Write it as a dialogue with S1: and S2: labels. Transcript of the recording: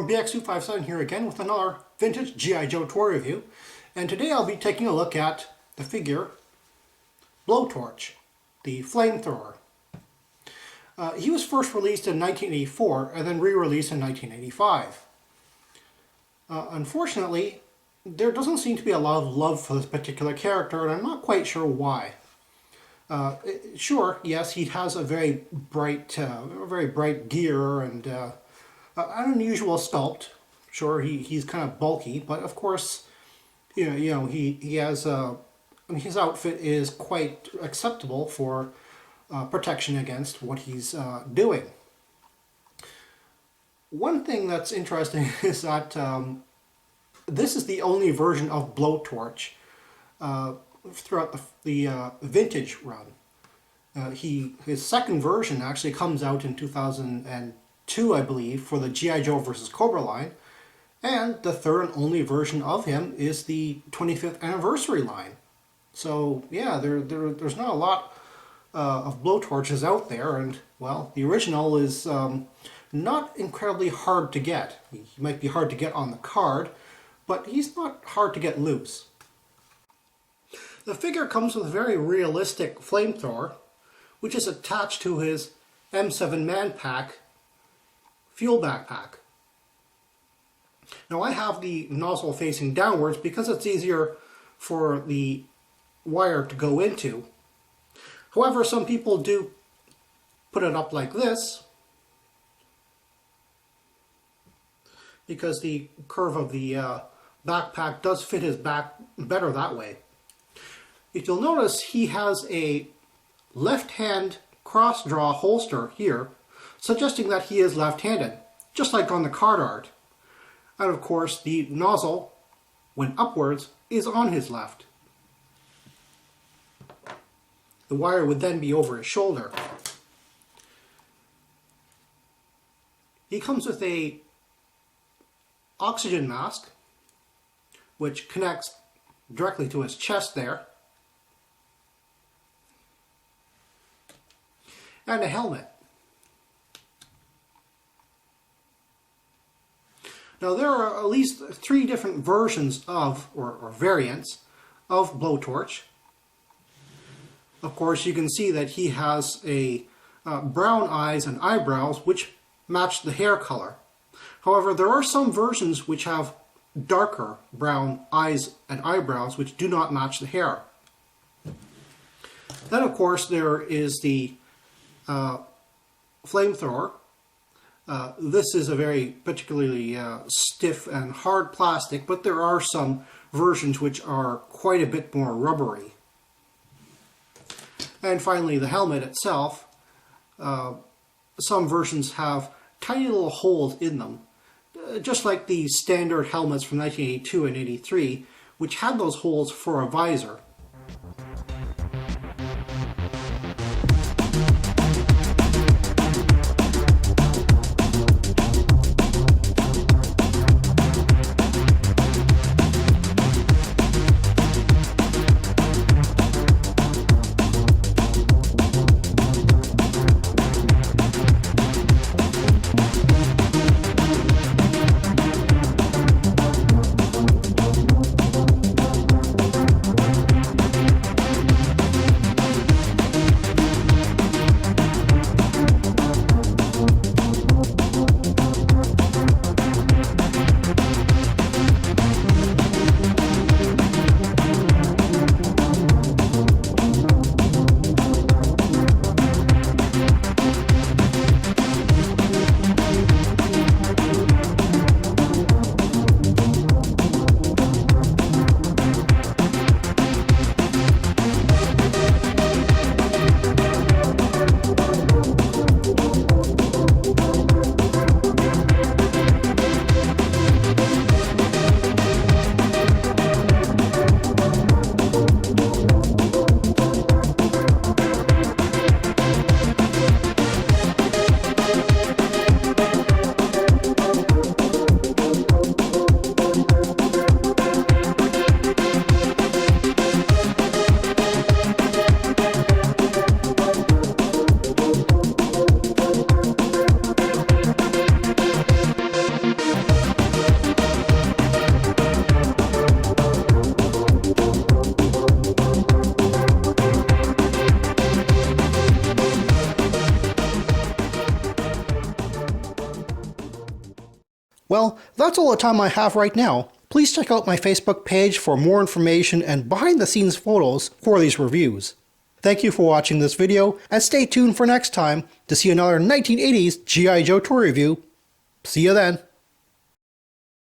S1: everyone, BX257 here again with another vintage G.I. Joe toy review. And today I'll be taking a look at the figure Blowtorch, the Flamethrower. He was first released in 1984 and then re-released in 1985. Unfortunately, there doesn't seem to be a lot of love for this particular character, and I'm not quite sure why. Sure, yes, he has a very bright gear and an unusual sculpt. Sure, he's kind of bulky, but of course, he has his outfit is quite acceptable for protection against what he's doing. One thing that's interesting is that this is the only version of Blowtorch throughout the vintage run. His second version actually comes out in 2002, I believe, for the G.I. Joe vs. Cobra line, and the third and only version of him is the 25th anniversary line. So yeah, there's not a lot of Blowtorches out there, and well, the original is not incredibly hard to get. He might be hard to get on the card, but he's not hard to get loose. The figure comes with a very realistic flamethrower, which is attached to his M7 Man Pack fuel backpack. Now I have the nozzle facing downwards because it's easier for the wire to go into. However, some people do put it up like this because the curve of the backpack does fit his back better that way. If you'll notice, he has a left-hand cross-draw holster here, suggesting that he is left-handed, just like on the card art. And of course, the nozzle, when upwards, is on his left. The wire would then be over his shoulder. He comes with a oxygen mask, which connects directly to his chest there, and a helmet. Now there are at least 3 different versions of, or variants, of Blowtorch. Of course, you can see that he has a brown eyes and eyebrows which match the hair color. However, there are some versions which have darker brown eyes and eyebrows which do not match the hair. Then of course there is the Flamethrower. This is a very particularly stiff and hard plastic, but there are some versions which are quite a bit more rubbery. And finally, the helmet itself. Some versions have tiny little holes in them, just like the standard helmets from 1982 and 83, which had those holes for a visor. Well, that's all the time I have right now. Please check out my Facebook page for more information and behind-the-scenes photos for these reviews. Thank you for watching this video, and stay tuned for next time to see another 1980s G.I. Joe toy review. See you then.